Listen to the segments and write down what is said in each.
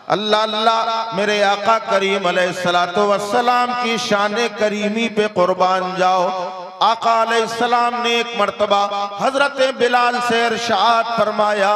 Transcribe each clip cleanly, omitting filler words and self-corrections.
अल्लाह अल्लाह मेरे आका करीम अलैहिस्सलातु वस्सलाम की शान करीमी पे कुर्बान जाओ। आका अलैहिस्सलाम ने एक मर्तबा हजरत बिलाल से इरशाद फरमाया,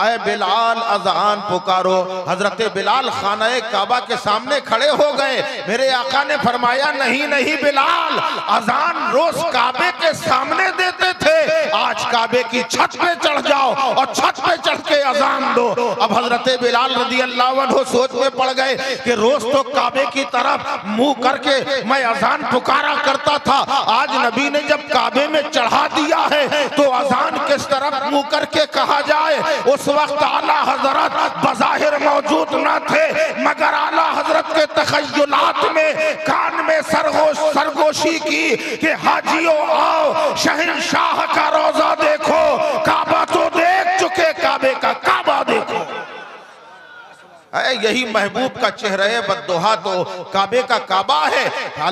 ऐ बिलाल अज़ान पुकारो। हजरत बिलाल खाना काबा के सामने खड़े हो गए। मेरे आका ने फरमाया, नहीं नहीं बिलाल, अज़ान रोज काबे के सामने देते थे, आज काबे की छत पे चढ़ जाओ और छत पे चढ़ के अज़ान दो। अब हजरत बिलाल रज़ी अल्लाह अन्हु सोच में पड़ गए कि रोज तो काबे की तरफ मुंह करके मैं अज़ान पुकारा करता था, आज नबी ने जब काबे में चढ़ा दिया है तो अज़ान किस तरफ मुंह करके कहा जाए। उस वक्त आला हजरत बज़ाहिर मौजूद न थे, मगर आला हजरत के तखय्युलात में कान में सरगोशी की कि हाजियों आओ शहंशाह का रोजा देखो, काबा तो देख चुके, काबे का काबा देखो। यही महबूब का चेहरा है, बद्दुहा तो काबे का काबा है।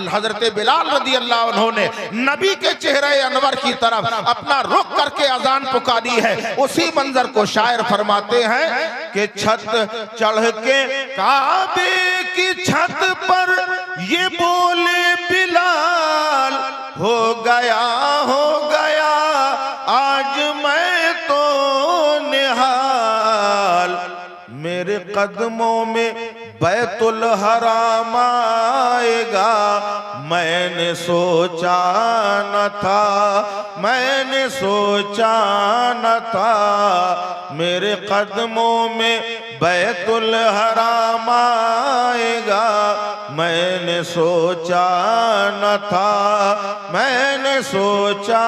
हजरत बिलाल रज़ी अल्लाह अन्हु ने नबी के चेहरे अनवर की तरफ अपना रुख करके अजान पुकारी है। उसी मंजर को शायर फरमाते हैं कि छत चढ़ के काबे की छत पर ये बोले बिलाल, हो गया आज मैं तो निहाल, मेरे कदमों में बैतुल हराम आएगा, मैंने सोचा न था, मैंने सोचा न था, मेरे कदमों में बैतुल हराम आएगा, मैंने सोचा न था, मैंने सोचा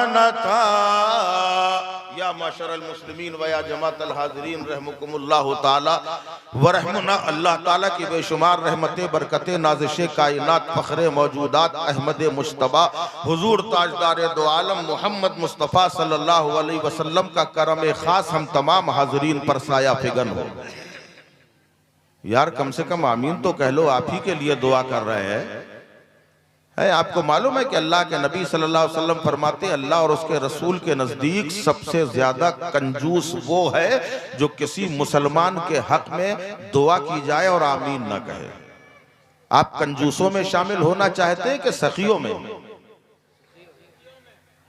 न था। या माशरल मुस्लिमीन व या जमातल हाज़रीन रहमुकुमुल्लाह ताला व रहमुना। अल्लाह ताला की बेशुमार रहमतें बरकतें नाज़िशे कायनात फ़ख्रे मौजूदात अहमद मुश्तबा हुजूर ताजदार दो आलम मोहम्मद मुस्तफ़ा सल्लल्लाहु अलैहि वसल्लम का करम ख़ास हम तमाम हाज़रीन पर साया फिगन हो। यार कम से कम आमीन तो कह लो, आप ही के लिए दुआ कर रहे हैं। आपको मालूम है कि अल्लाह के नबी सल्लल्लाहु अलैहि वसल्लम फरमाते, अल्लाह और उसके रसूल के नजदीक सबसे ज्यादा कंजूस वो है जो किसी मुसलमान के हक में दुआ की जाए और आमीन ना कहे। आप कंजूसों में शामिल होना चाहते हैं कि सखियों में?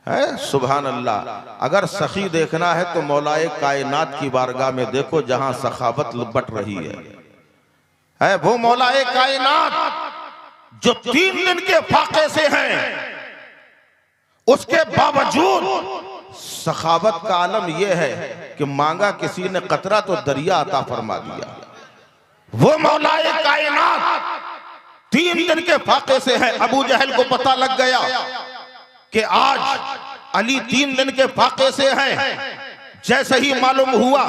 है सुभान अल्लाह। अगर सखी देखना है तो मौलाए कायनात की बारगाह में देखो, जहां सखावत बट रही है वो मौलाए कायनात जो 3 दिन के फाके से हैं, उसके बावजूद सखावत का आलम यह है कि मांगा किसी ने कतरा तो दरिया अता फरमा दिया। वो मौलाए कायनात 3 दिन के फाके से है। अबू जहल को पता लग गया कि आज अली 3 दिन के फाके से हैं। जैसे ही मालूम हुआ,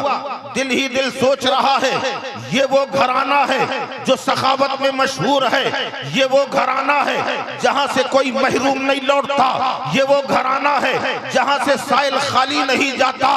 दिल ही दिल सोच रहा है ये वो घराना है जो सखावत में मशहूर है, ये वो घराना है जहां से कोई महरूम नहीं लौटता, ये वो घराना है जहां से साइल खाली नहीं जाता।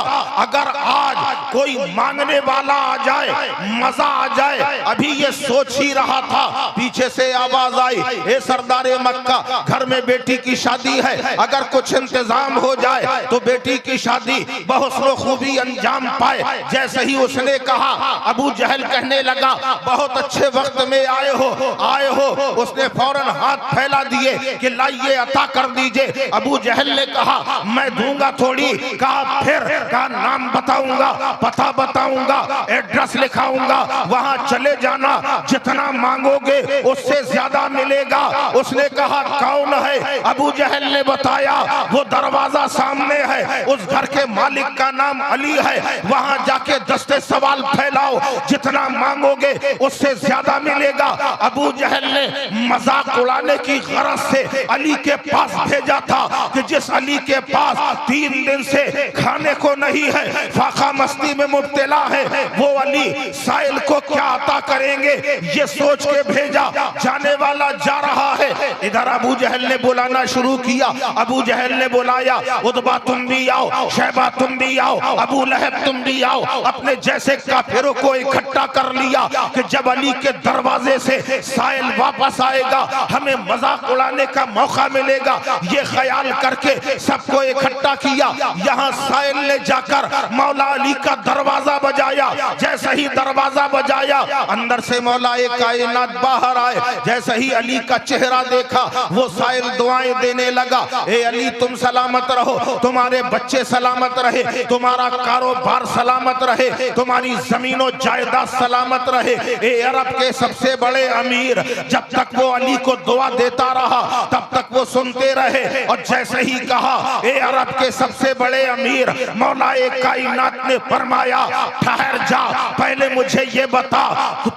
अगर आज कोई मांगने वाला आ जाए, मजा आ जाए। अभी ये सोच ही रहा था, पीछे से आवाज आई, ए सरदारे मक्का, घर में बेटी की शादी है, अगर कुछ इंतजाम हो जाए तो बेटी की शादी बहुत खूबी अंजाम पाए। जैसे ही उसने कहा, अबू जहल कहने लगा, बहुत अच्छे वक्त में आए हो। उसने फौरन हाथ फैला दिए कि लाइए अता कर दीजिए। अबू जहल ने कहा, मैं दूंगा थोड़ी। कहा फिर? कहा नाम बताऊंगा, पता बताऊंगा, एड्रेस लिखाऊंगा, वहां चले जाना, जितना मांगोगे उससे ज्यादा मिलेगा। उसने कहा कौन है? अबू जहल ने बताया, वो दरवाजा सामने है, उस घर के मालिक का नाम अली है, वहां जाके दस्ते सवाल फैलाओ, जितना मांगोगे उससे ज्यादा मिलेगा। अबू जहल ने मजाक उड़ाने की गरज से अली के पास भेजा था कि जिस अली के पास 3 दिन से खाने को नहीं है, फाका मस्ती में मुब्तला है, वो अली साइल को क्या अता करेंगे ये सोच के भेजा। जाने वाला जा रहा है, इधर अबू जहल ने बुलाना शुरू किया। अबू जहल ने बुलाया, उतबा तुम भी आओ, शैबा तुम भी आओ, अबू लहब तुम भी आओ, अपने जैसे काफिरों को इकट्ठा कर लिया कि जब अली के दरवाजे से साइल वापस आएगा हमें मजाक उड़ाने का मौका मिलेगा, ये ख्याल करके सबको इकट्ठा किया। यहाँ साइल ने जाकर मौला अली का दरवाजा बजाया। जैसे ही दरवाजा बजाया अंदर से मौला कायनात बाहर आए। जैसे ही अली का चेहरा देखा वो साइल दुआएं देने लगा, ए अली तुम सलामत रहो, तुम्हारे बच्चे सलामत रहे, तुम्हारा कारोबार सलामत रहे, तुम्हारी जमीनों जायदाद सलामत रहे। ए अरब के सबसे बड़े अमीर, जब तक वो अली को दुआ देता रहा तब तक वो सुनते रहे। और जैसे ही कहा ए अरब के सबसे बड़े अमीर, मौला कायनात ने फरमाया ठहर जा, पहले मुझे ये बता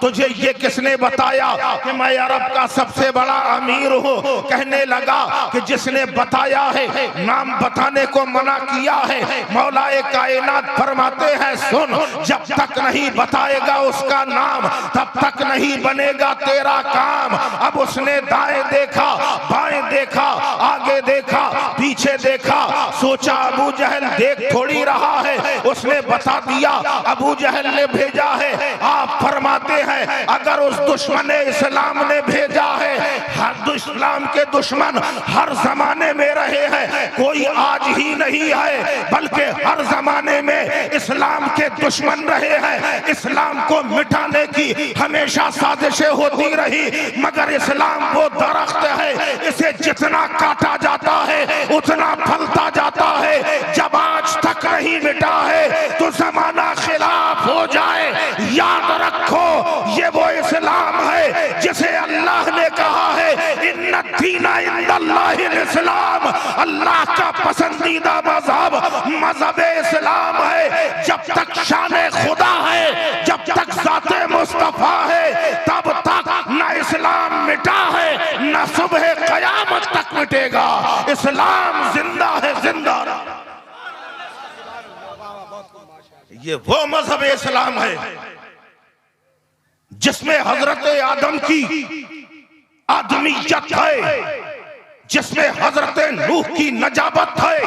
तुझे ये किसने बताया कि मैं अरब का सबसे बड़ा अमीर हूँ। कहने लगा कि जिसने बताया है, नाम बताने को मना किया है। मौला कायनात फरमाते हैं सुन, जब तक नहीं बताएगा उसका नाम तब तक नहीं बनेगा तेरा काम। अब उसने दाएं देखा, बाएं देखा, आगे देखा, पीछे देखा, सोचा अबू जहल देख थोड़ी रहा है, उसने बता दिया अबू जहल ने भेजा है। आप फरमाते हैं अगर उस दुश्मन इस्लाम ने भेजा है, हर इस्लाम के दुश्मन हर जमाने में रहे हैं, कोई आज ही नहीं है बल्कि हर जमाने में इस्लाम के दुश्मन रहे हैं। इस्लाम को मिटाने की हमेशा साजिशें होती रही, मगर इस्लाम वो दरख्त है इसे जितना काटा जाता है उतना फलता जाता है। जब आज तक नहीं मिटा है तो जमाना खिलाफ हो जाए। याद रखो ये वो इस्लाम है जिसे अल्लाह ने कहा है इन्ना दीना इंदल्लाहिल इस्लाम, अल्लाह का पसंदीदा मजहब मजहब इस्लाम है। जब तक शान खुदा है, जब तक ज़ाते मुस्तफा है, तब तक न इस्लाम मिटा है न सुबह क़यामत तक मिटेगा। इस्लाम जिंदा है, जिंदा। ये वो मजहब इस्लाम है जिसमें हजरत आदम की आदमीयत है, जिसमें हजरत नूह की नजाबत है,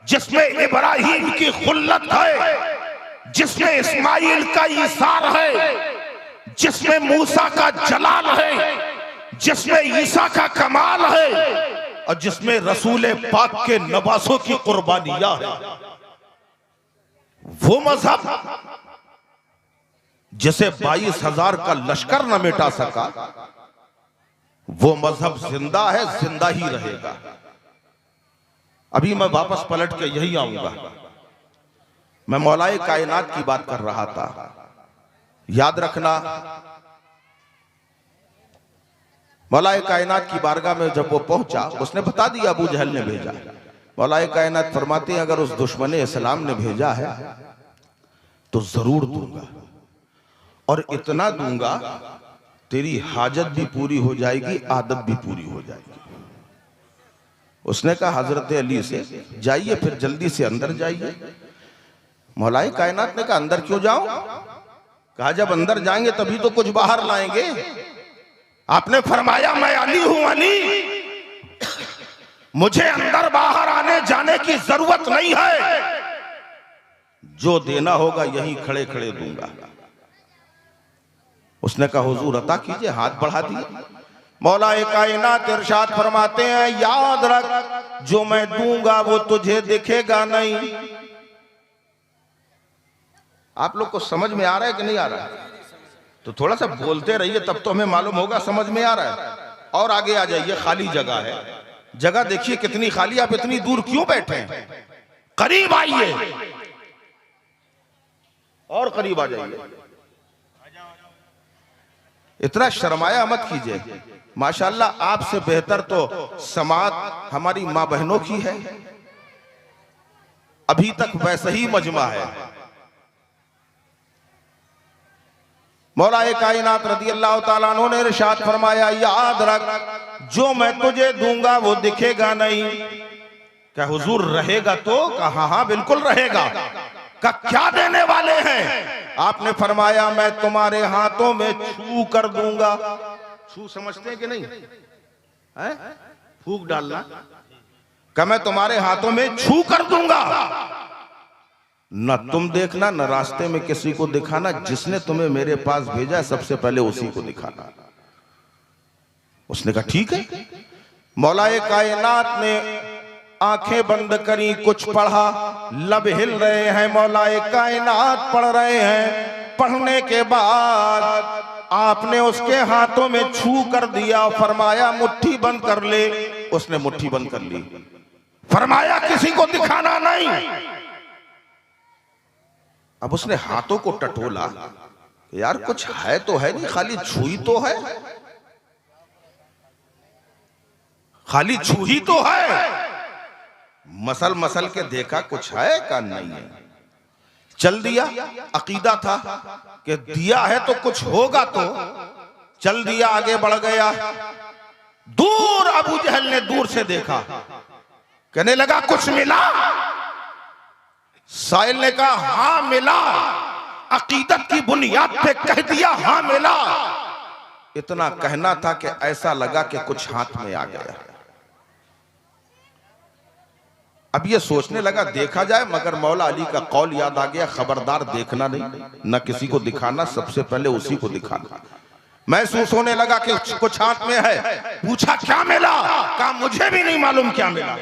जिसमें इब्राहिम की खुल्लत है, जिसमें इस्माइल का ईसार है, जिसमें मूसा का जलाल है, जिसमें ईसा का कमाल है और जिसमें रसूल पाक के नवासों की कुर्बानियां है। वो मजहब जिसे 22,000 का लश्कर न मिटा सका, वो मजहब जिंदा है, जिंदा ही रहेगा। अभी मैं वापस पलट के यही आऊंगा। मैं मौलाए कायनात की बात कर रहा था। याद रखना, मौलाए कायनात की बारगाह में जब वो पहुंचा उसने बता दिया अबू जहल ने भेजा। मौलाए कायनात फरमाते हैं अगर उस दुश्मन इस्लाम ने भेजा है तो जरूर दूंगा, और इतना दूंगा तेरी हाजत भी पूरी हो जाएगी, आदत भी पूरी हो जाएगी। उसने कहा हजरत अली से जाइए, फिर जल्दी से अंदर जाइए। मौलाए कायनात ने कहा अंदर क्यों जाऊं? कहा जब अंदर जाएंगे तभी तो कुछ बाहर लाएंगे। आपने फरमाया मैं अली हूं, अली, मुझे अंदर बाहर आने जाने की जरूरत नहीं है, जो देना होगा यहीं खड़े खड़े दूंगा। उसने कहा हुजूर अता कीजिए, हाथ बढ़ा दिया। मौला कायनात इरशाद फरमाते हैं याद रख जो मैं दूंगा वो तुझे दिखेगा नहीं। आप लोग को समझ में आ रहा है कि नहीं आ रहा है? तो थोड़ा सा बोलते रहिए तब तो हमें मालूम होगा समझ में आ रहा है। और आगे आ जाइए, खाली जगह है, जगह देखिए कितनी खाली। आप इतनी दूर क्यों बैठे हैं? करीब आइए और करीब आ जाइए। इतना शर्माया मत कीजिए। माशाल्लाह आपसे बेहतर तो समात हमारी मां बहनों की है, अभी तक वैसा ही मजमा है। मौला कायनात रज़ी अल्लाह ताला अन्हु ने इरशाद फरमाया याद रख जो मैं तुझे दूंगा वो दिखेगा नहीं। क्या हुजूर रहेगा? तो कहा हाँ बिल्कुल रहेगा। का क्या देने वाले हैं? आपने फरमाया मैं तुम्हारे हाथों में छू कर दूंगा। छू समझते हैं कि नहीं है? फूक डालना। का मैं तुम्हारे हाथों में छू कर दूंगा। न तुम देखना न रास्ते में किसी को दिखाना, जिसने तुम्हें मेरे पास भेजा है सबसे पहले उसी को दिखाना। उसने कहा ठीक है। मौलाए कायनात ने आंखें बंद करी, कुछ पढ़ा, लब हिल रहे हैं, मौलाए कायनात पढ़ रहे हैं। पढ़ने के बाद आपने उसके हाथों में छू कर दिया, फरमाया मुट्ठी बंद कर ले। उसने मुट्ठी बंद कर ली, फरमाया किसी को दिखाना नहीं। अब उसने हाथों को टटोला, यार कुछ है तो है नहीं, खाली छुई तो है, खाली छुई तो है। मसल मसल के देखा कुछ है का नहीं है, चल दिया। अकीदा था कि दिया है तो कुछ होगा, तो चल दिया, आगे बढ़ गया। दूर अबू जहल ने दूर से देखा, कहने लगा कुछ मिला? साहिल ने कहा हां मिला। अकीदत की बुनियाद पे कह दिया हां मिला। इतना कहना था कि ऐसा लगा कि कुछ हाथ में आ गया। अब ये सोचने लगा देखा जाए, मगर मौला अली का कौल याद आ गया, खबरदार देखना नहीं, न किसी को दिखाना, सबसे पहले उसी को दिखाना। महसूस होने लगा कि कुछ हाथ में है। पूछा क्या मिला? कहा मुझे भी नहीं मालूम क्या मिला।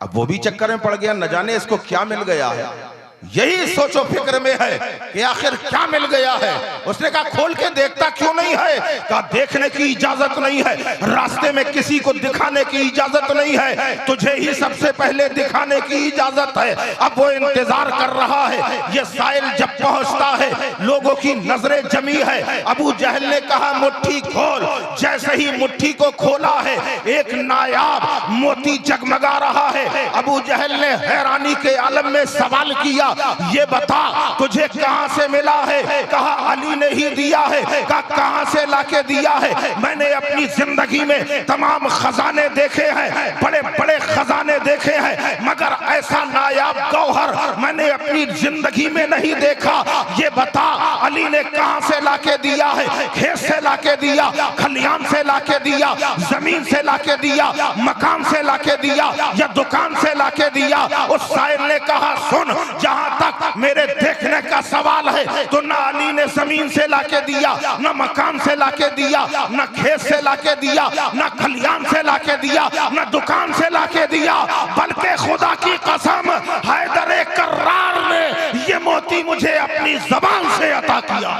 अब वो भी चक्कर में पड़ गया, न जाने इसको क्या मिल गया है। यही सोचो फिक्र में है कि आखिर क्या मिल गया है। उसने कहा खोल के देखता क्यों नहीं है? कहा देखने की इजाजत नहीं है, रास्ते में किसी को दिखाने की इजाजत नहीं है, तुझे ही सबसे पहले दिखाने की इजाजत है। अब वो इंतजार कर रहा है, ये साइल जब पहुंचता है, लोगों की नजरें जमी है। अबू जहल ने कहा मुट्ठी खोल। जैसे ही मुट्ठी को खोला है, एक नायाब मोती जगमगा रहा है। अबू जहल ने हैरानी के आलम में सवाल किया, ये बता तुझे कहां से मिला है? कहा अली ने ही दिया है। कहा कहां से लाके दिया है? मैंने अपनी जिंदगी में तमाम खजाने देखे हैं, बड़े बड़े खजाने देखे हैं, मगर ऐसा नायाब गौहर मैंने अपनी जिंदगी में नहीं देखा। ये बता अली ने कहां से लाके दिया है? खेत से लाके दिया, खलियान से लाके दिया, जमीन से लाके दिया, मकान से लाके दिया, या दुकान से लाके दिया? उस शायर ने कहा सुन, जहां तक मेरे देखने का सवाल है, तो ना अली ने जमीन से लाके दिया, ना मकान से लाके दिया, ना खेत से लाके दिया, ना खलियान से लाके दिया, ना दुकान से लाके दिया, बल्कि खुदा की कसम हैदर कर्रार ने ये मोती मुझे अपनी जबान से अता किया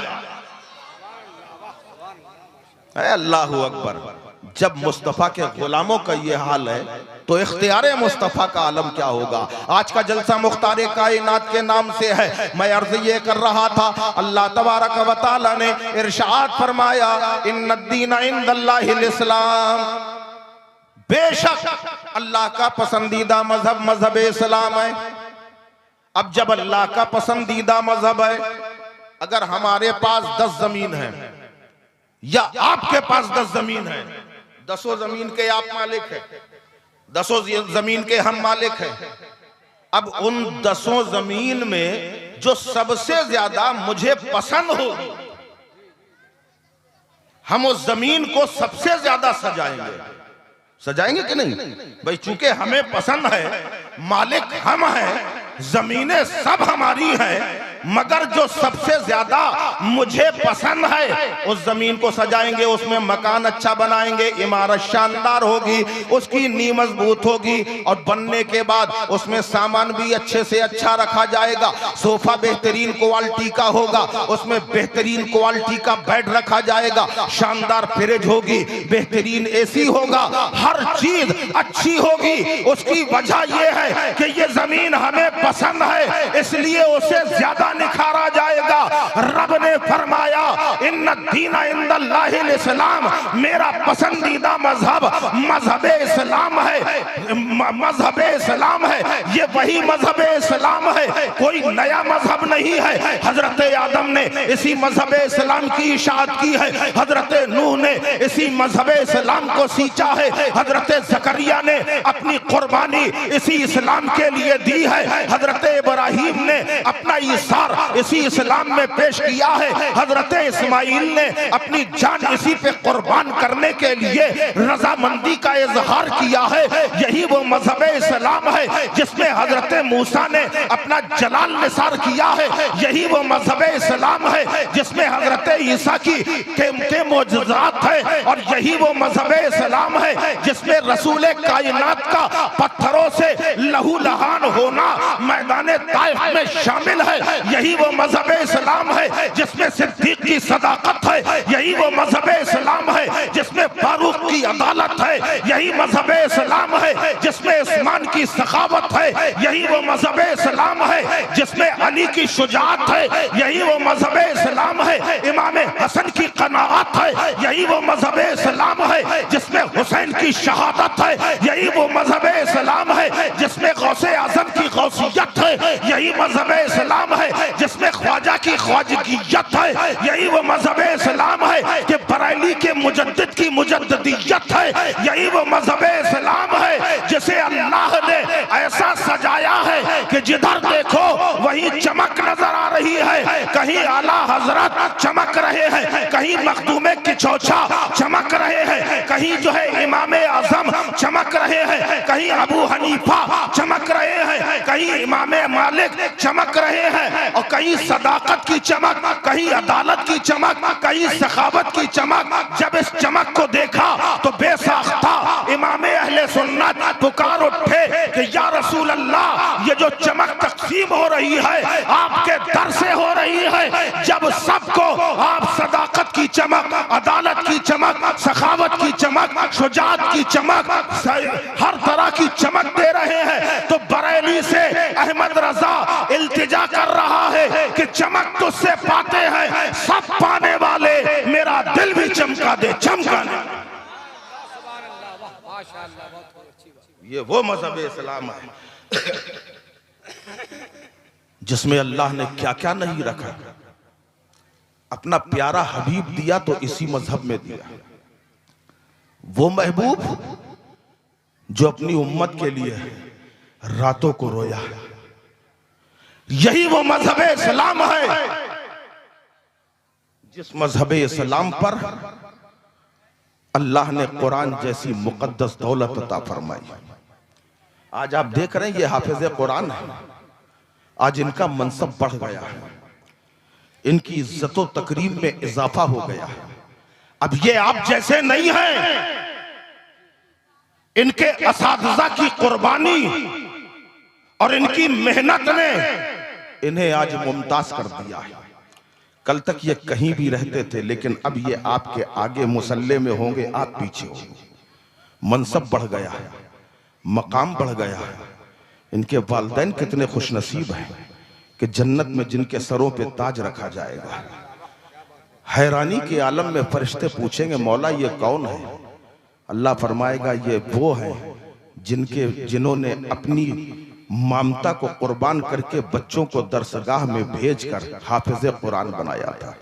है। अल्लाहु अकबर। जब मुस्तफा के गुलामों का ये हाल है, तो इख्तियारे मुस्तफा का आलम क्या होगा। आज का जलसा मुख्तारे कायनात के नाम से है। मैं अर्ज ये कर रहा था, अल्लाह तबारक व तआला ने इरशाद फरमाया इन्नद्दीन इंदल्लाहिल इस्लाम, बेशक अल्लाह का पसंदीदा मजहब मजहब इस्लाम है। अब जब अल्लाह का पसंदीदा मजहब है, अगर हमारे पास 10 जमीन है या आपके पास 10 जमीन है, 10 जमीन के आप मालिक है, 10 जमीन के हम मालिक हैं। अब उन 10 जमीन में जो सबसे ज्यादा मुझे पसंद होगी, हम उस जमीन को सबसे ज्यादा सजाएंगे। सजाएंगे कि नहीं भाई? चूंकि हमें पसंद है, मालिक हम हैं, जमीनें सब हमारी हैं, मगर जो सबसे ज्यादा मुझे पसंद है उस जमीन को सजाएंगे, उसमें मकान अच्छा बनाएंगे, इमारत शानदार होगी, उसकी नींव मजबूत होगी, और बनने के बाद उसमें सामान भी अच्छे से अच्छा रखा जाएगा। सोफा बेहतरीन क्वालिटी का होगा, उसमें बेहतरीन क्वालिटी का बेड रखा जाएगा, शानदार फ्रिज होगी, बेहतरीन एसी होगा, हर चीज अच्छी होगी। उसकी वजह यह है कि ये जमीन हमें पसंद है, इसलिए उसे ज्यादा निखारा जाएगा। रब ने फरमाया इन्ना दीना इंदल्लाहिल इस्लाम, मेरा पसंदीदा मजहब मजहब इस्लाम है, मजहब इस्लाम है। ये वही मजहब इस्लाम है, कोई नया मजहब नहीं है। हजरत आदम ने इसी मजहब इस्लाम की इशाअत की है, हजरत नूह ने इसी मजहब इस्लाम को सींचा है, हजरत जकरिया ने अपनी कुर्बानी इसी इस्लाम के लिए दी है, हजरत इब्राहिम ने अपना ईसार इसी इस्लाम में पेश किया है हजरत इस्माइल ने अपनी जान इसी पे कुर्बान करने के लिए रजामंदी का इजहार किया है। यही वो मजहब इस्लाम है जिसमें हजरत मूसा ने अपना जलाल निसार किया है। यही वो मजहब इस्लाम है जिसमें हजरत ईसा के मोजज़ात है। और यही वो मजहब इस्लाम है जिसमें रसूल कायनात का पत्थरों से लहू लहान होना मैदान ताइफ में शामिल है। यही वो मजहब इस्लाम है जिसमें सिद्दीक की सदाकत है। यही वो मजहब इस्लाम है जिसमें फारूक की अदालत है। यही मजहब इस्लाम है जिसमें उस्मान की सखावत है। यही वो मजहब इस्लाम है जिसमें अली की शुजाअत है। यही वो मजहब इस्लाम है इमाम हसन की कनाअत है। यही वो मजहब इस्लाम है जिसमें हुसैन की शहादत है। यही वो मजहब इस्लाम है जिसमें गौसे आजम की गौसियत है। यही मजहब इस्लाम है जिसमें ख्वाजा की ख्वाजगियत है। यही वो मजहब इस्लाम है कि बरेली के मुजद्दिद की मुजद्दिदियत है। यही वो मजहब इस्लाम है जिसे अल्लाह ने ऐसा सजाया है कि जिधर देखो वहीं चमक नजर आ रही है। कहीं आला हजरत चमक रहे हैं, कहीं मखदूमे की चौछा चमक रहे हैं, कहीं जो है इमामे आजम चमक रहे हैं, कहीं अबू हनीफा चमक रहे हैं, कहीं इमामे मालिक चमक रहे हैं, और कहीं सदाकत की चमक, कहीं अदालत की चमक, कहीं सखावत की चमक। जब इस चमक को देखा तो बेसाख्ता इमामे अहले सुन्नत पुकार उठे कि या रसूल अल्लाह, ये जो चमक तकसीम हो रही है आपके दर से हो रही है। जब सबको आप सदाकत की चमक, अदालत की चमक, सखावत की चमक, शुजाअत की चमक, हर तरह की चमक दे रहे हैं, तो बरेली से अहमद रजा इल्तिजा कर रहा है कि चमक तुझसे पाते हैं सब पाने वाले, मेरा दिल भी चमका दे, चमकाने। ये वो मजहब इस्लाम है जिसमें अल्लाह ने क्या क्या नहीं रखा। अपना प्यारा हबीब दिया तो इसी मजहब में दिया। वो महबूब जो अपनी उम्मत के लिए रातों को रोया। यही वो मजहब इस्लाम है जिस मजहब इस्लाम पर अल्लाह ने कुरान जैसी मुकद्दस दौलत अता फरमाई। आज आप देख रहे हैं ये हाफिज कुरान है, आज इनका मनसब बढ़ गया है, इनकी इज्जत व तकरीम में इजाफा हो गया। अब ये आप जैसे नहीं हैं, इनके असातिज़ा की कुर्बानी और इनकी मेहनत ने इन्हें आज मुमताज कर दिया है। कल तक ये कहीं भी रहते थे, लेकिन अब ये आपके आगे मुसल्ले में होंगे, आप पीछे होंगे। मनसब बढ़ गया है, मकाम बढ़ गया है। इनके वालिदैन कितने खुशनसीब हैं कि जन्नत में जिनके सरों पे ताज रखा जाएगा। हैरानी के आलम में फरिश्ते पूछेंगे मौला ये कौन है? अल्लाह फरमाएगा ये वो हैं जिन्होंने अपनी ममता को कुर्बान करके बच्चों को दरसगाह में भेजकर हाफिज कुरान बनाया था।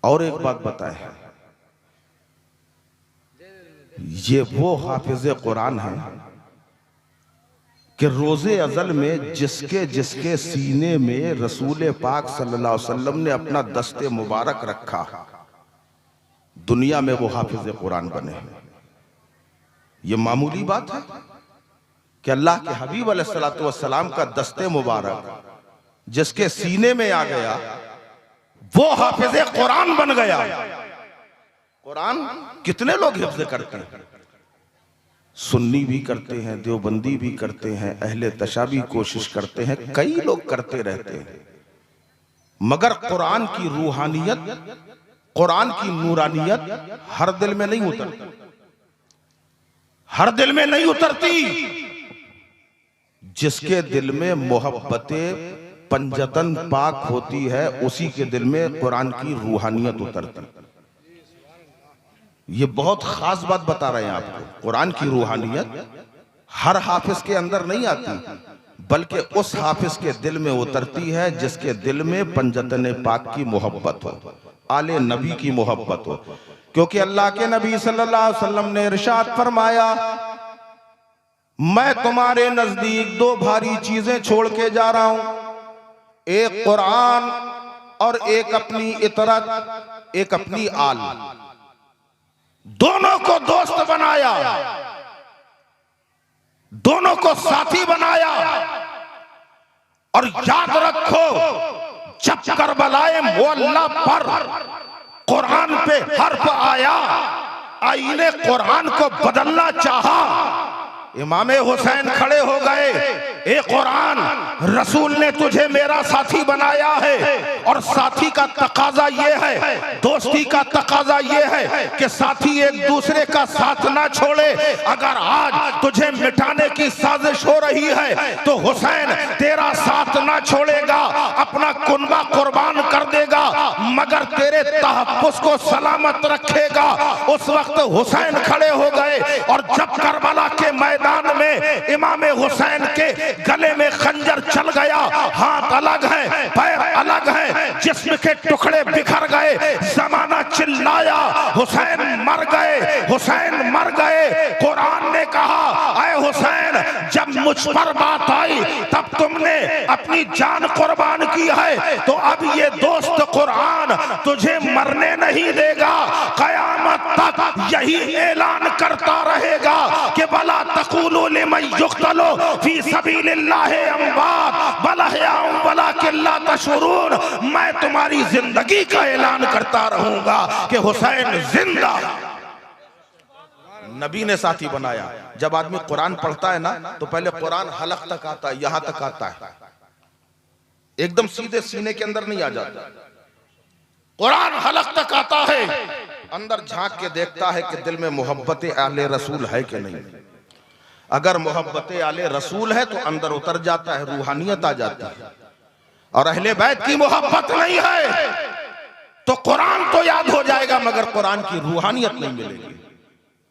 और एक बात बताएं, ये वो हाफिज कुरान है कि रोजे अजल में जिसके जिसके सीने में रसूल पाक सल्लल्लाहु अलैहि वसल्लम ने अपना दस्ते मुबारक रखा, दुनिया में वो हाफिज कुरान बने। ये मामूली बात है कि अल्लाह के हबीब अलैहिस्सलातु वस्सलाम का दस्ते मुबारक जिसके सीने में आ गया वो हाफिज कुरान बन गया। कुरान कितने लोग हिफ्ज करते हैं? सुन्नी भी करते हैं, देवबंदी भी करते हैं, अहले तशा भी कोशिश करते हैं, कई लोग करते रहते हैं, मगर कुरान की रूहानियत, कुरान की नूरानियत हर दिल में नहीं उतरती, हर दिल में नहीं उतरती। जिसके दिल में मोहब्बते पंजतन पाक होती है उसी के दिल में कुरान की रूहानियत उतरती। ये बहुत खास बात बता रहे हैं आपको। कुरान की रूहानियत हर हाफिज के अंदर नहीं आती, बल्कि उस हाफिज के दिल में उतरती है जिसके दिल में पंजतन पाक की मोहब्बत हो, आले नबी की मोहब्बत हो। क्योंकि अल्लाह के नबी सल्लल्लाहु अलैहि वसल्लम ने इरशाद फरमाया, मैं तुम्हारे नजदीक दो भारी चीजें छोड़ के जा रहा हूं, एक कुरान और एक अपनी इतरत, एक अपनी आल, दोनों को दोस्त बनाया, दोनों को साथी बनाया। और याद रखो, जब करबलाए मुअल्ला पर कुरान पे हर्फ आया, आईने कुरान को बदलना चाहा, इमाम हुसैन खड़े हो गए, ए कुरान, रसूल ने तुझे मेरा साथी बनाया है और साथी का तकाजा ये है, दोस्ती का तकाजा ये है कि साथी एक दूसरे का साथ ना छोड़े। अगर आज तुझे मिटाने की साजिश हो रही है तो हुसैन तेरा साथ ना छोड़ेगा, अपना कुनबा कुर्बान कर देगा, मगर तेरे तहफ्फुज़ को सलामत रखेगा। उस वक्त हुसैन खड़े हो गए और जब करबला के मैदान में इमाम हुसैन के गले में खंजर चल गया, हाथ अलग है, पैर अलग है, जिस्म के टुकड़े बिखर गए, जमाना चिल्लाया, हुसैन मर गए, हुसैन मर गए। कुरान ने कहा, ऐ हुसैन, जब मुझ पर बात आई तब तुमने अपनी जान कुर्बान की है, तो अब ये दोस्त कुरान तुझे मरने नहीं देगा, कयामत तक यही ऐलान करता रहेगा कि बला तक़ूलू लिमन युक़्तलू फी सबीलिल्लाहि अमवात बल अहयाउन वलाकिन ला तशऊरून। मैं तुम्हारी जिंदगी का ऐलान करता रहूंगा कि हुसैन जिंदा। नबी ने साथी बनाया। जब आदमी कुरान पढ़ता है ना तो पहले कुरान हलक तक आता है, यहां तक आता है, एकदम सीधे सीने के अंदर नहीं आ जाता। कुरान हलक तक आता है, अंदर झांक के देखता है कि दिल में मोहब्बत आले रसूल है कि नहीं। अगर मोहब्बत आले रसूल है तो अंदर उतर जाता है, रूहानियत आ जाती है। और अहले बैत की मोहब्बत नहीं है तो कुरान तो याद हो जाएगा मगर कुरान की रूहानियत नहीं मिलेगी।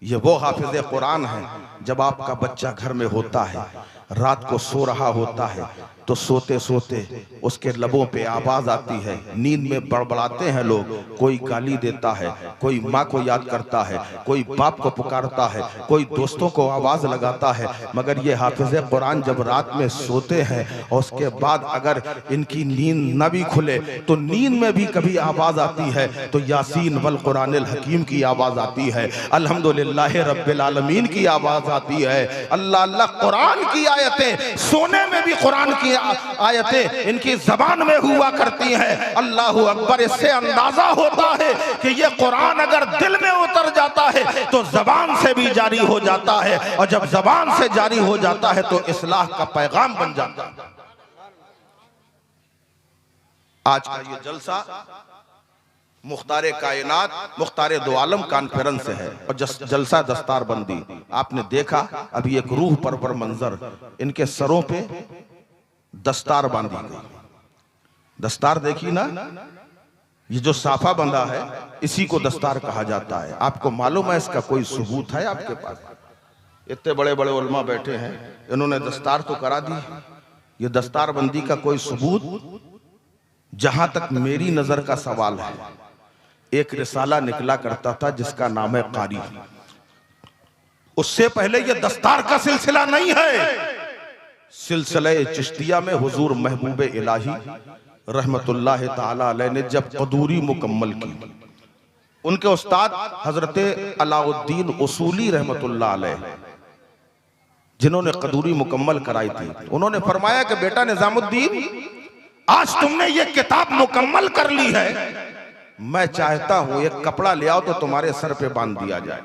ये वो हाफिज कुरान है, जब आपका बच्चा घर में होता है, रात को सो रहा होता है, तो सोते सोते उसके लबों पे आवाज आती है, नींद में बड़बड़ाते हैं लोग, कोई गाली देता है, कोई माँ को याद करता है, कोई बाप को पुकारता है, कोई दोस्तों को आवाज लगाता है, मगर ये हाफिज कुरान जब रात में सोते हैं और उसके बाद अगर इनकी नींद न भी खुले तो नींद में भी कभी आवाज आती है तो यासीन वल कुरानिल हकीम की आवाज आती है, अल्हम्दुलिल्लाह रब्बिल आलमीन की आवाज आती है। अल्लाह अल्लाह कुरान की आयतें, सोने में भी कुरान की आयतें इनकी जबान में हुआ करती हैं। अल्लाहु अकबर। इससे अंदाजा होता है कि ये कुरान अगर दिल में उतर जाता है तो जबान से भी जारी हो जाता है, और जब जबान से जारी हो जाता है तो इस्लाह का पैगाम बन जाता है। आज का ये जलसा मुख्तारे कायनात, मुख्तारे दो आलम कॉन्फ्रेंस से है और जलसा दस्तार बंदी। आपने देखा अभी एक रूह परवर मंजर, इनके सरों पे दस्तार बांधी गई। दस्तार देखी ना, ये जो साफा बंधा है इसी को दस्तार कहा जाता है। आपको मालूम है इसका कोई सबूत है आपके पास? इतने बड़े बड़े उलमा बैठे हैं, इन्होंने दस्तार तो करा दी, ये दस्तार बंदी का कोई सबूत? जहां तक मेरी नजर का सवाल है, एक रिसाला निकला करता था जिसका नाम है कारी। उससे पहले ये दस्तार का सिलसिला नहीं है। सिलसिले चिश्तिया में हुजूर महबूब इलाही रहमतुल्लाह ताला अलैह ने जब कदूरी मुकम्मल की, उनके उस्ताद हजरत अलाउद्दीन उसूली रहमतुल्लाह अलैह जिन्होंने कदूरी मुकम्मल कराई थी, उन्होंने फरमाया कि बेटा निजामुद्दीन, आज तुमने ये किताब मुकम्मल कर ली है, मैं चाहता हूं एक कपड़ा ले आओ तो तुम्हारे सर पे बांध दिया जाए।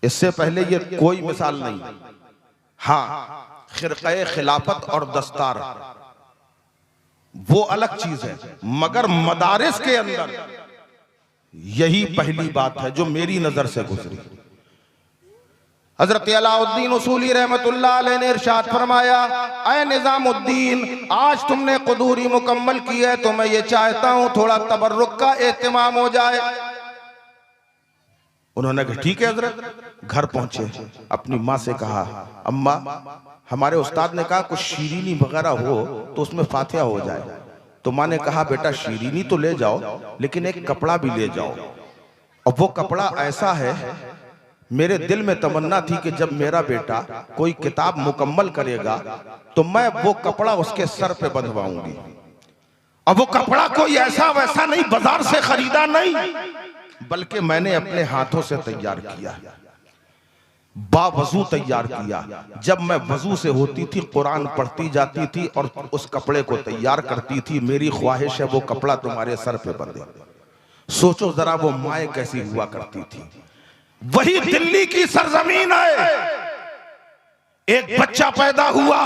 इससे पहले ये कोई मिसाल नहीं। हाँ, खिरक़े खिलाफत और दस्तार वो अलग चीज है, मगर मदारिस के अंदर यही पहली बात है जो मेरी नजर से गुजरी। हजरत अलाउद्दीन उसूली रहमतुल्लाह अलैह ने इरशाद फरमाया, ऐ निजामुद्दीन, आज तुमने कदूरी मुकम्मल की है तो मैं ये चाहता हूं थोड़ा तबर्रुक का एहतमाम हो जाए। उन्होंने कहा ठीक है हजरत। घर पहुंचे, अपनी माँ से कहा, अम्मा हमारे उस्ताद ने कहा कुछ शीरीनी वगैरह हो तो उसमें फातिहा हो जाए। तो माँ ने कहा बेटा शीरीनी तो ले जाओ लेकिन एक कपड़ा भी ले जाओ, और वो कपड़ा ऐसा है, मेरे दिल में तमन्ना थी कि जब मेरा बेटा कोई किताब मुकम्मल करेगा तो मैं वो कपड़ा उसके सर पे बंधवाऊंगी। अब वो कपड़ा कोई ऐसा वैसा नहीं, बाजार से खरीदा नहीं, बल्कि मैंने अपने हाथों से तैयार किया, बावजू तैयार किया। जब मैं वजू से होती थी, कुरान पढ़ती जाती थी और उस कपड़े को तैयार करती थी। मेरी ख्वाहिश है वो कपड़ा तुम्हारे सर पे बंधे। सोचो जरा वो माए कैसी हुआ करती थी। वही दिल्ली की सरजमीन है, एक बच्चा पैदा हुआ,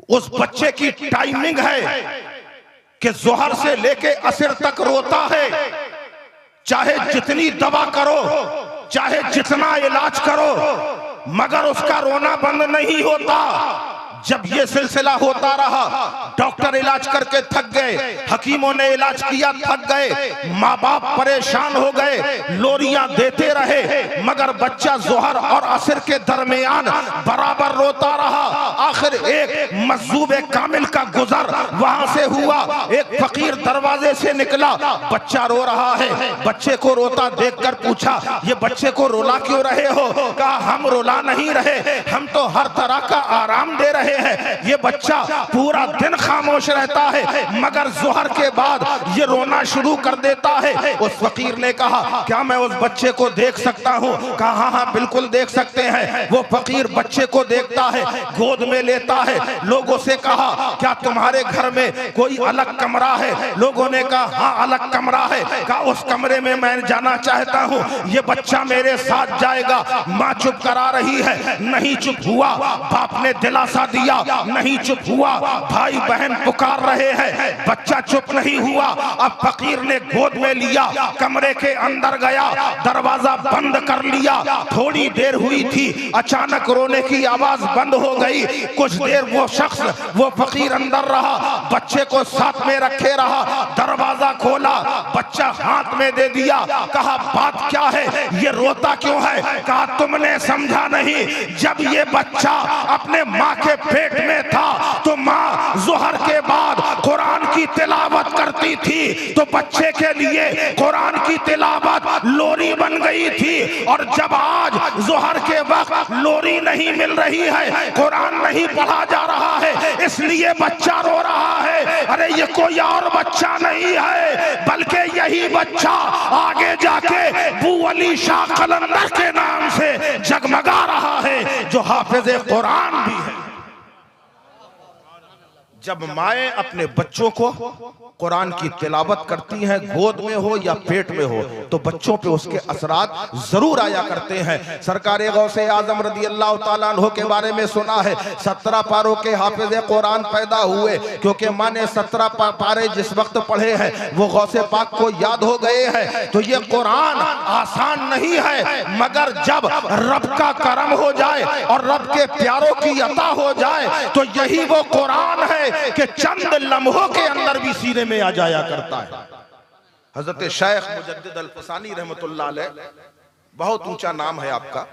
उस बच्चे की टाइमिंग है कि जोहर से लेके असर तक रोता है। चाहे जितनी दवा करो, चाहे जितना इलाज करो, मगर उसका रोना बंद नहीं होता। जब ये सिलसिला होता रहा, डॉक्टर इलाज करके थक गए, हकीमों ने इलाज किया, थक गए, माँ बाप परेशान हो गए, लोरियां देते रहे, मगर बच्चा जोहर और असर के दरमियान बराबर रोता रहा। आखिर एक मजदूब कामिल का गुजर वहां से हुआ, एक फकीर दरवाजे से निकला, बच्चा रो रहा है। बच्चे को रोता देखकर पूछा, ये बच्चे को रुला क्यों रहे हो? कहा, हम रुला नहीं रहे, हम तो हर तरह का आराम दे रहे हैं। ये बच्चा पूरा दिन खामोश रहता है, मगर जोहर के बाद ये रोना शुरू कर देता है। उस फकीर ने कहा, क्या मैं उस बच्चे को देख सकता हूँ? कहा, हाँ हाँ बिल्कुल देख सकते हैं। वो फकीर बच्चे को देखता है, गोद में लेता है। लोगों से कहा, क्या तुम्हारे घर में कोई अलग कमरा है? लोगों ने कहा, हाँ अलग कमरा है। कहा, उस कमरे में मैं जाना चाहता हूँ, ये बच्चा मेरे साथ जाएगा। माँ चुप करा रही है, नहीं चुप हुआ। बाप ने दिलासा दिया, नहीं चुप हुआ। भाई बहन पुकार रहे हैं, बच्चा चुप नहीं हुआ। अब फकीर ने गोद में लिया, कमरे के अंदर गया, दरवाजा बंद कर लिया। थोड़ी देर हुई थी, अचानक रोने की आवाज बंद हो गई। कुछ देर वो शख्स, वो फकीर अंदर रहा, बच्चे को साथ में रखे रहा। दरवाजा खोला, बच्चा हाथ में दे दिया। कहा, बात क्या है, ये रोता क्यों है? कहा, तुमने समझा नहीं, जब ये बच्चा अपने माँ के पेट में था तो माँ जोहर के बाद कुरान की तिलावत करती थी, तो बच्चे के लिए कुरान की तिलावत लोरी बन गई थी। और जब आज जोहर के वक्त लोरी नहीं मिल रही है, कुरान नहीं पढ़ा जा रहा है, इसलिए बच्चा रो रहा है। अरे ये कोई और बच्चा नहीं है, बल्कि यही बच्चा आगे जाके बू अली शाह कलंदर के नाम से जगमगा रहा है, जो हाफिज कुरान भी है। जब माएँ अपने बच्चों को कुरान की तिलावत करती हैं, गोद में हो या पेट में हो, तो बच्चों पे उसके असरात जरूर आया करते हैं। सरकार गौसे आजम रदी अल्लाह ताला अन्हु के बारे में सुना है, 17 पारों के हाफिज कुरान पैदा हुए, क्योंकि माँ ने 17 पारे जिस वक्त पढ़े हैं वो गौसे पाक को याद हो गए हैं। तो ये कुरान आसान नहीं है, मगर जब रब का करम हो जाए और रब के प्यारों की अता हो जाए, तो यही वो कुरान है कि चंद लम्हों के अंदर भी सीने में आ जाया करता है। हजरत शेख मुजद्दिद अल फसानी रहमतुल्लाह अलैह, बहुत ऊंचा नाम है आपका,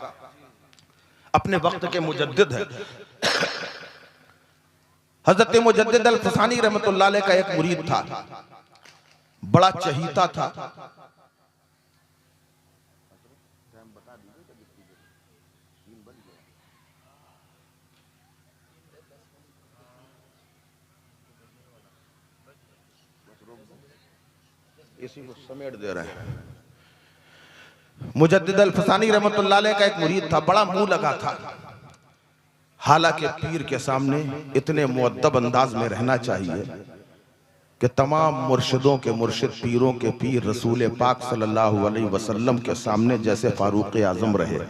अपने वक्त के मुजद्दिद है। हजरत मुजद्दिद अल फसानी रहमतुल्लाह अलैह का एक मुरीद था, बड़ा चहीता था। इसी को समेट दे रहे हैं। मुजद्दिद अल फसानी रहमतुल्लाह अलैह का एक मुरीद था, बड़ा मुंह लगा था। हालांकि पीर के सामने इतने मुअद्दब अंदाज में रहना चाहिए कि तमाम मुर्शिदों के मुर्शिद, पीरों के पीर रसूल पाक सल्लल्लाहु अलैहि वसल्लम के सामने जैसे फारूक आजम रहे।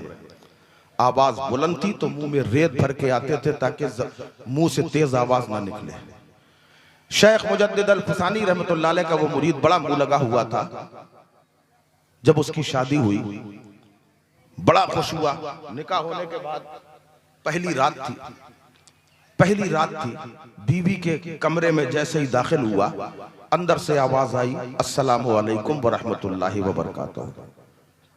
आवाज बुलंद थी तो मुंह में रेत भर के आते थे ताकि मुंह से तेज आवाज ना निकले। शेख मुजद्दिद अल फसानी रहमतुल्लाह अलैह का वो मुरीद बड़ा मुंह लगा हुआ था। जब उसकी शादी हुई, बड़ा खुश हुआ। निकाह होने के बाद पहली रात थी, बीवी के कमरे में जैसे ही दाखिल हुआ, अंदर से आवाज आई, अस्सलामु अलैकुम व रहमतुल्लाहि व बरकातहू।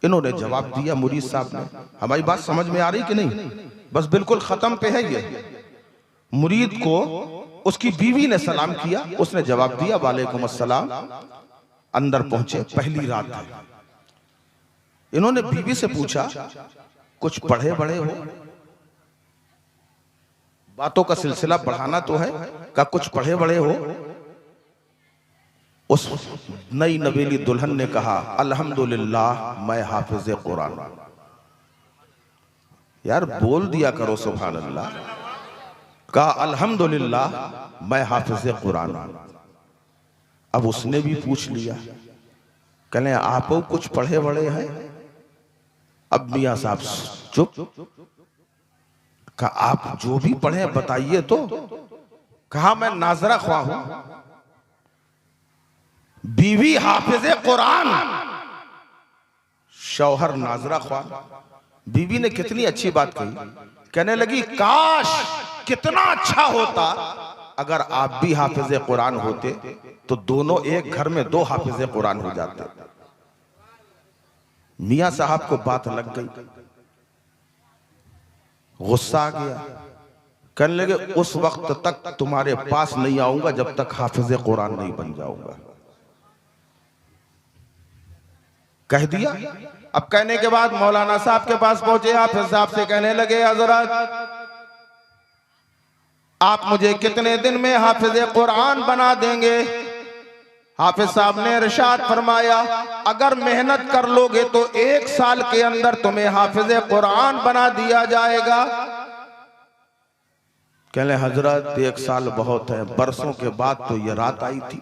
इन्होंने जवाब दिया, मुरीद साहब ने, हमारी बात समझ में आ रही कि नहीं? बस बिल्कुल खत्म पे है ये। मुरीद को उसकी बीवी ने सलाम किया, उसने जवाब दिया, वालेकुम अस्सलाम। अंदर पहुंचे, पहली रात है। इन्होंने बीवी से पूछा, कुछ पढ़े बड़े हो? बातों का सिलसिला बढ़ाना तो है। का कुछ पढ़े बड़े हो? उस नई नवेली दुल्हन ने कहा अल्हम्दुलिल्लाह मैं हाफिज कुरान। यार बोल दिया करो सुभान अल्लाह। कहा अल्हम्दुलिल्लाह मैं हाफिज कुरान। अब उसने भी पूछ लिया, कहले आप कुछ पढ़े बड़े हैं? अब मियां साहब चुप। कहा आप जो भी पढ़े बताइए तो। कहा मैं नाजरा ख्वाह हूं, बीवी हाफिज कुरान, शौहर नाजरा ख्वाह। बीवी ने कितनी अच्छी बात कही। कहने लगी काश कितना अच्छा होता अगर आप भी हाफिज कुरान होते तो दोनों एक घर में दो हाफिज कुरान हो जाते। मियां साहब को बात लग गई, गुस्सा आ गया। कहने लगे उस वक्त तक तुम्हारे पास नहीं आऊंगा जब तक हाफिज कुरान नहीं बन जाऊंगा। कह दिया। अब कहने के बाद मौलाना साहब के पास पहुंचे। हाफिज साहब से कहने लगे हजरत आप मुझे कितने दिन में हाफिज कुरान बना देंगे? हाफिज साहब ने इरशाद फरमाया अगर मेहनत कर लोगे तो 1 साल के अंदर तुम्हें हाफिज कुरान बना दिया जाएगा। कहले हजरत 1 साल बहुत है, बरसों के बाद तो ये रात आई थी।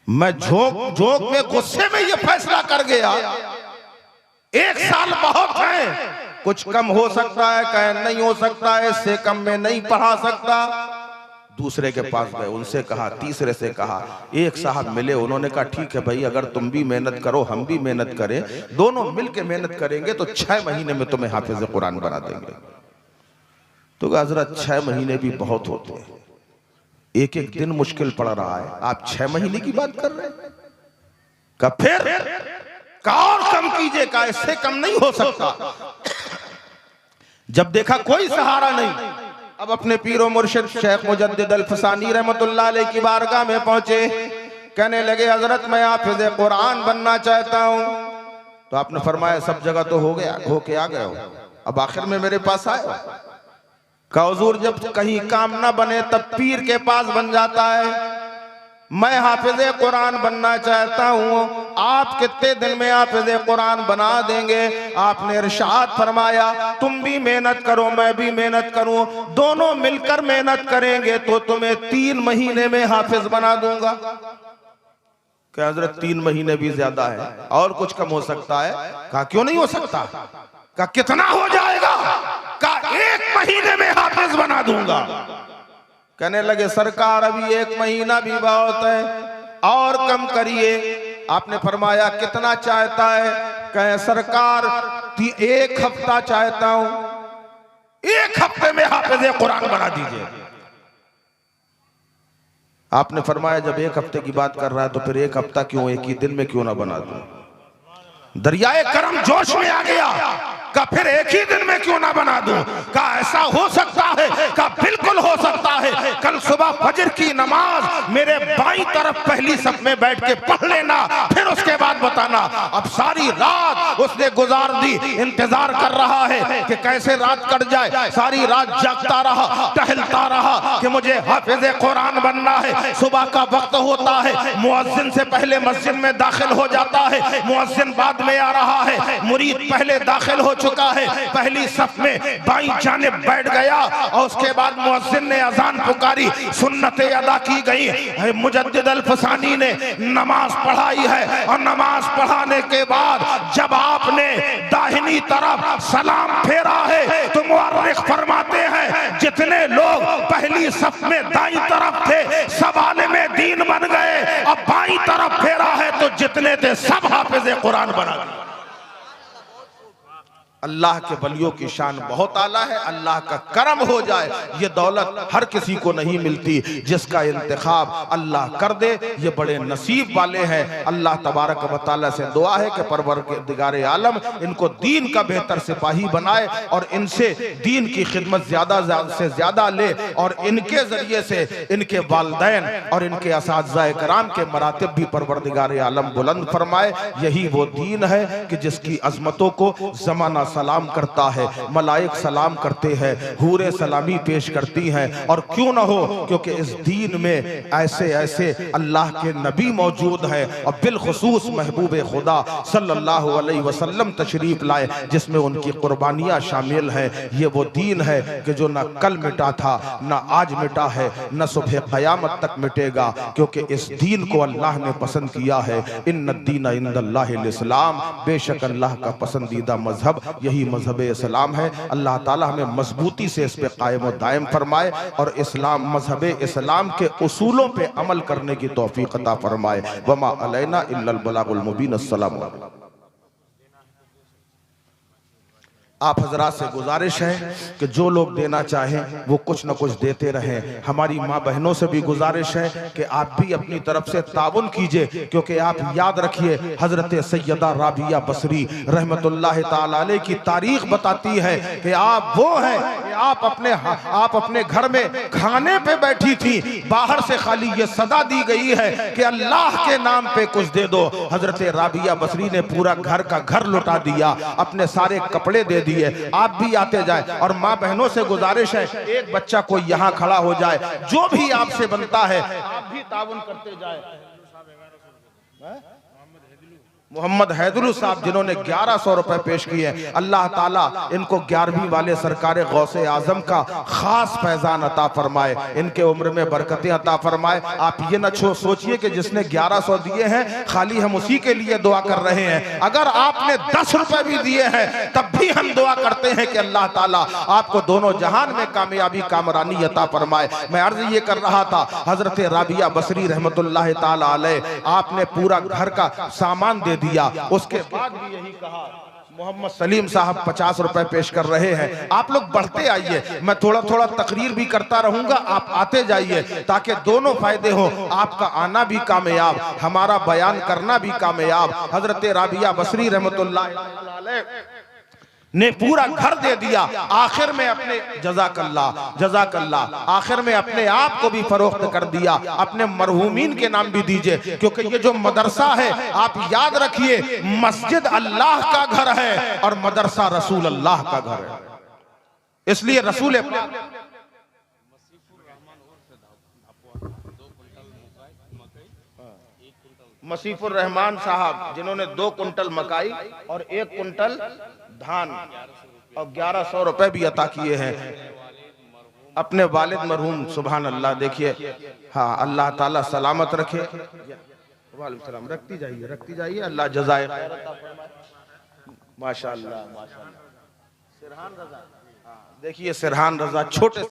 मैं झोंक में गुस्से में ये फैसला कर गया 1 साल बहुत है, कुछ कम हो सकता है। कहे नहीं हो सकता है, इससे कम में नहीं पढ़ा सकता। दूसरे के पास गए, उनसे कहा, तीसरे से कहा। एक साहब मिले, उन्होंने कहा ठीक है भाई अगर तुम भी मेहनत करो हम भी मेहनत करें, दोनों मिलकर मेहनत करेंगे तो 6 महीने में तुम्हें हाफिज कुरान बना देंगे। तो हजरत 6 महीने भी बहुत होते हैं, एक एक दिन मुश्किल पड़ रहा है, आप 6 महीने की बात कर रहे हैं? का फिर का और कम कीजिए, का इससे कम नहीं हो सकता। जब देखा कोई सहारा नहीं, अब अपने पीरो मुर्शिद शेख मुजद्दिद अल-फसानी रहमतुल्लाह अलैह की बारगाह में पहुंचे। कहने लगे हजरत मैं हाफिज कुरान बनना चाहता हूं। तो आपने फरमाया सब जगह तो हो गया, होके आ गए हो, अब आखिर में मेरे पास आए हो। का हुजूर जब कहीं काम ना बने तब पीर के पास बन जाता है। मैं हाफिज कुरान बनना चाहता हूं, आप कितने दिन में हाफिज कुरान बना देंगे? आपने इरशाद फरमाया तुम भी मेहनत करो मैं भी मेहनत करूं, दोनों मिलकर मेहनत करेंगे तो तुम्हें 3 महीने में हाफिज बना दूंगा। क्या हजरत 3 महीने भी ज्यादा है, और कुछ कम हो सकता है? कहा क्यों नहीं हो सकता? कहा कितना हो जाएगा? कहा 1 महीने में हाफिज बना दूंगा। कहने लगे सरकार अभी 1 महीना भी बहुत है, और कम करिए। आपने फरमाया कितना चाहता है? कहे सरकार 1 हफ्ता चाहता हूं, 1 हफ्ते में हाफिज कुरान बना दीजिए। आपने फरमाया जब 1 हफ्ते की बात कर रहा है तो फिर 1 हफ्ता क्यों, 1 ही दिन में क्यों ना बना दूं? दरियाए करम जोश में आ गया। का फिर 1 ही दिन में क्यों ना बना दूं? का ऐसा हो सकता है? का बिल्कुल हो सकता है। कल सुबह फजर की नमाज मेरे बाईं तरफ पहली सफ में बैठ के पढ़ लेना, फिर उसके बाद बताना। अब सारी रात उसने गुजार दी, इंतजार कर रहा है कि कैसे रात कट जाए। सारी रात जागता रहा, टहलता रहा कि मुझे हाफिज कुरान बनना है। सुबह का वक्त होता है, मुअज्जिन से पहले मस्जिद में दाखिल हो जाता है, मुअज्जिन बाद में आ रहा है, मुरीद पहले दाखिल हो चुका है, पहली सफ में बाईं जानिब बैठ गया और उसके बाद मुअज्जिन ने अजान पुकारी, सुन्नतें अदा की गई। मुजद्दिद अल-फसानी ने नमाज पढ़ाई है और नमाज पढ़ाने के बाद जब आपने दाहिनी तरफ सलाम फेरा है तो मुअर्रिख फरमाते हैं जितने लोग पहली सफ में दाईं तरफ थे सब आलिम दीन बन गए, अब बाईं तरफ फेरा है तो जितने थे सब हाफिज कुरान बना गए। अल्लाह के वलियों की शान बहुत आला है। अल्लाह का करम हो जाए, ये दौलत हर किसी को नहीं मिलती। जिसका इंतखाब अल्लाह कर दे ये बड़े नसीब वाले हैं। अल्लाह तबारक व तआला से दुआ है कि परवरदिगार आलम इनको दीन का बेहतर सिपाही बनाए और इनसे दीन की खिदमत ज्यादा से ज्यादा ले और इनके जरिए से इनके वालिदैन और इनके असातिज़ा कराम के मरातिब भी परवरदिगार आलम बुलंद फरमाए। यही वो दीन है कि जिसकी अजमतों को ज़माना सलाम करता है, मलाइक सलाम करते हैं, हूरे सलामी पेश करती हैं। और क्यों ना हो, क्योंकि इस दीन में ऐसे ऐसे अल्लाह के नबी मौजूद हैं और बिलखुसूस महबूब खुदा सल्लल्लाहु अलैहि वसल्लम तशरीफ लाए जिसमें उनकी कुर्बानियां शामिल हैं। ये वो दीन है कि जो ना कल मिटा था, ना आज मिटा है, ना सुबह क़यामत तक मिटेगा, क्योंकि इस दीन को अल्लाह ने पसंद किया है। इन्ना दीना इंदल्लाहिल इस्लाम, बेशक अल्लाह का पसंदीदा मजहब यही मजहब इस्लाम है। अल्लाह ताला हमें मजबूती से इस पे कायम और दायम फरमाए और इस्लाम मजहब इस्लाम के उसूलों पे अमल करने की तौफीक अता फरमाए। वमा अलैना इल्लल बलागुल मुबीन। अस्सलामु अलैकुम। आप हजरात से गुजारिश है कि जो लोग देना चाहें वो कुछ न कुछ देते रहें। हमारी माँ बहनों से भी गुजारिश है कि आप भी अपनी तरफ से ताउन कीजिए, क्योंकि आप याद रखिए हजरत सैयदा राबिया बसरी रहमतुल्लाह ताला अलैह की तारीख बताती है कि आप वो हैं कि आप अपने घर में खाने पे बैठी थी, बाहर से खाली ये सदा दी गई है कि अल्लाह के नाम पे कुछ दे दो। हजरत राबिया बसरी ने पूरा घर का घर लुटा दिया, अपने सारे कपड़े दे दिए। आप भी आते जाए। और माँ बहनों से गुजारिश है, एक बच्चा कोई यहाँ खड़ा हो जाए, जो भी आपसे बनता है आप भी ताउन करते जाए। मोहम्मद हैदुल साहब जिन्होंने 1100 रुपए पेश किए, अल्लाह ताला इनको 11वीं वाले सरकार गौसे आजम का खास फैजान अता फरमाए, इनके उम्र में बरकतें अता फरमाए। आप ये न सोचिए कि जिसने 1100 दिए हैं खाली हम उसी के लिए दुआ कर रहे हैं। अगर आपने 10 रुपए भी दिए हैं तब भी हम दुआ करते हैं कि अल्लाह ताला आपको दोनों जहान में कामयाबी कामरानी अता फरमाए। मैं अर्ज ये कर रहा था, हजरत राबिया बसरी रहमतुल्लाह ताला अलैह आपने पूरा घर का सामान दे दिया, उसके बाद भी यही कहा। मोहम्मद सलीम साहब 50 रुपए पेश कर रहे हैं। आप लोग बढ़ते आइए, मैं थोड़ा थोड़ा तकरीर भी करता रहूंगा, आप आते जाइए ताकि दोनों फायदे हो, आपका आना भी कामयाब, हमारा बयान करना भी कामयाब। हजरत राबिया बसरी रहमतुल्लाह अलैह ने पूरा घर दे दिया, आखिर में अपने जज़ाकल्लाह आखिर में अपने आप को भी फरोख्त कर दिया, अपने मरहूमीन के नाम भी दीजिए। क्योंकि ये जो मदरसा है आप याद रखिए, मस्जिद अल्लाह का घर है और मदरसा रसूल अल्लाह का घर है। इसलिए रसूल मसीफुर रहमान साहब जिन्होंने 2 कुंटल मकाई और 1 कुंटल धान और 1100 रुपए भी अता किए हैं अपने वालिद मरहूम। सुभान अल्लाह। देखिए, हाँ, अल्लाह ताला सलामत रखे। वालेकुम सलाम। रखती जाइए, अल्लाह जज़ाए खैर अता फरमाए। माशाअल्लाह माशाअल्लाह। सिरहान रजा, हाँ, देखिए सिरहान रजा छोटे